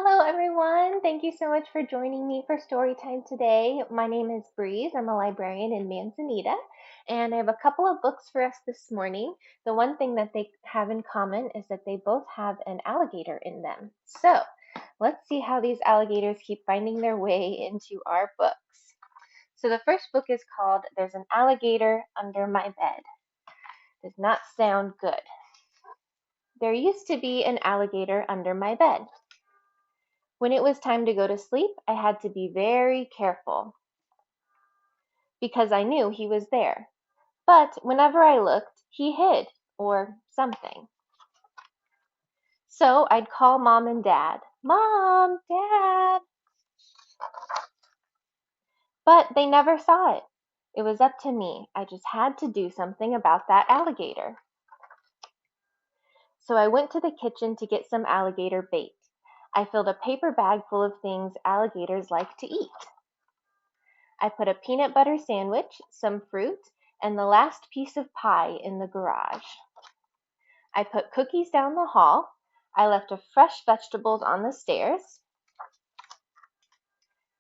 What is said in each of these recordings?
Hello, everyone. Thank you so much for joining me for story time today. My name is Breeze. I'm a librarian in Manzanita, and I have a couple of books for us this morning. The one thing that they have in common is that they both have an alligator in them. So let's see how these alligators keep finding their way into our books. So the first book is called There's an Alligator Under My Bed. Does not sound good. There used to be an alligator under my bed. When it was time to go to sleep, I had to be very careful because I knew he was there. But whenever I looked, he hid or something. So I'd call Mom and Dad. Mom, Dad. But they never saw it. It was up to me. I just had to do something about that alligator. So I went to the kitchen to get some alligator bait. I filled a paper bag full of things alligators like to eat. I put a peanut butter sandwich, some fruit, and the last piece of pie in the garage. I put cookies down the hall. I left a fresh vegetables on the stairs.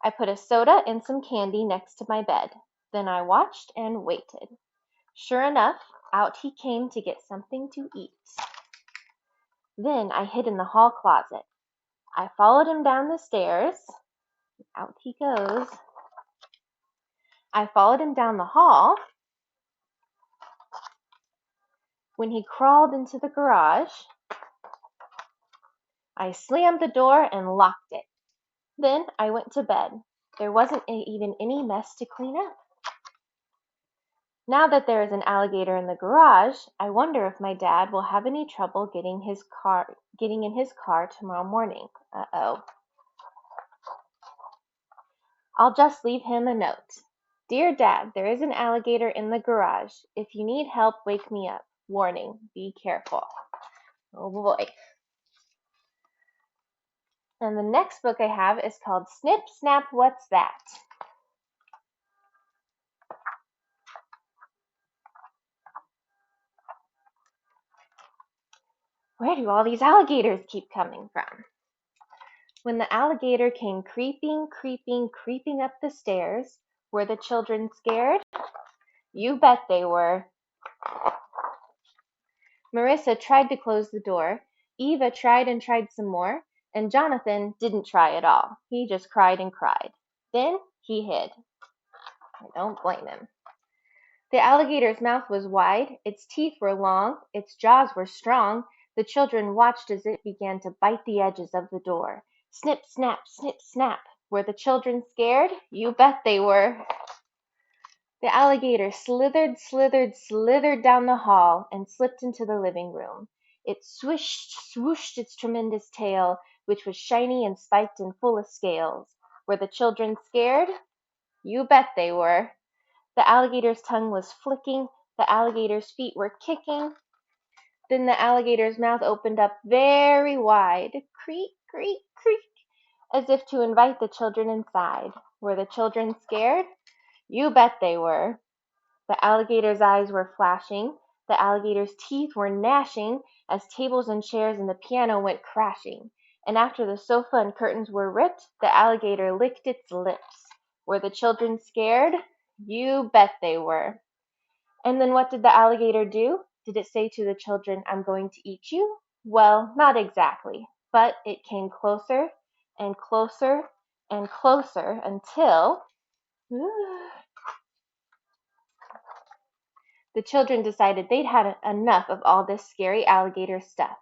I put a soda and some candy next to my bed. Then I watched and waited. Sure enough, out he came to get something to eat. Then I hid in the hall closet. I followed him down the stairs. Out he goes. I followed him down the hall. When he crawled into the garage, I slammed the door and locked it. Then I went to bed. There wasn't even any mess to clean up. Now that there is an alligator in the garage, I wonder if my dad will have any trouble getting in his car tomorrow morning. Uh-oh. I'll just leave him a note. Dear Dad, there is an alligator in the garage. If you need help, wake me up. Warning, be careful. Oh boy. And the next book I have is called Snip Snap, What's That? Where do all these alligators keep coming from? When the alligator came creeping, creeping, creeping up the stairs, were the children scared? You bet they were. Marissa tried to close the door. Eva tried and tried some more, and Jonathan didn't try at all. He just cried and cried. Then he hid. I don't blame him. The alligator's mouth was wide, its teeth were long, its jaws were strong. The children watched as it began to bite the edges of the door. Snip, snap, snip, snap. Were the children scared? You bet they were. The alligator slithered, slithered, slithered down the hall and slipped into the living room. It swished, swooshed its tremendous tail, which was shiny and spiked and full of scales. Were the children scared? You bet they were. The alligator's tongue was flicking. The alligator's feet were kicking. Then the alligator's mouth opened up very wide, creak, creak, creak, as if to invite the children inside. Were the children scared? You bet they were. The alligator's eyes were flashing. The alligator's teeth were gnashing as tables and chairs and the piano went crashing. And after the sofa and curtains were ripped, the alligator licked its lips. Were the children scared? You bet they were. And then what did the alligator do? Did it say to the children, I'm going to eat you? Well, not exactly, but it came closer and closer and closer until the children decided they'd had enough of all this scary alligator stuff.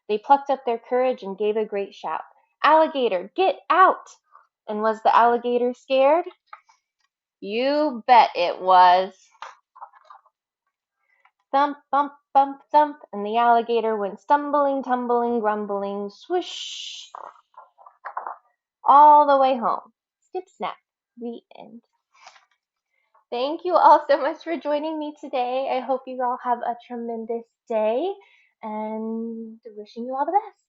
They plucked up their courage and gave a great shout. Alligator, get out! And was the alligator scared? You bet it was. Thump, bump, bump, thump, and the alligator went stumbling, tumbling, grumbling, swoosh, all the way home. Snip, snap, the end. Thank you all so much for joining me today. I hope you all have a tremendous day and wishing you all the best.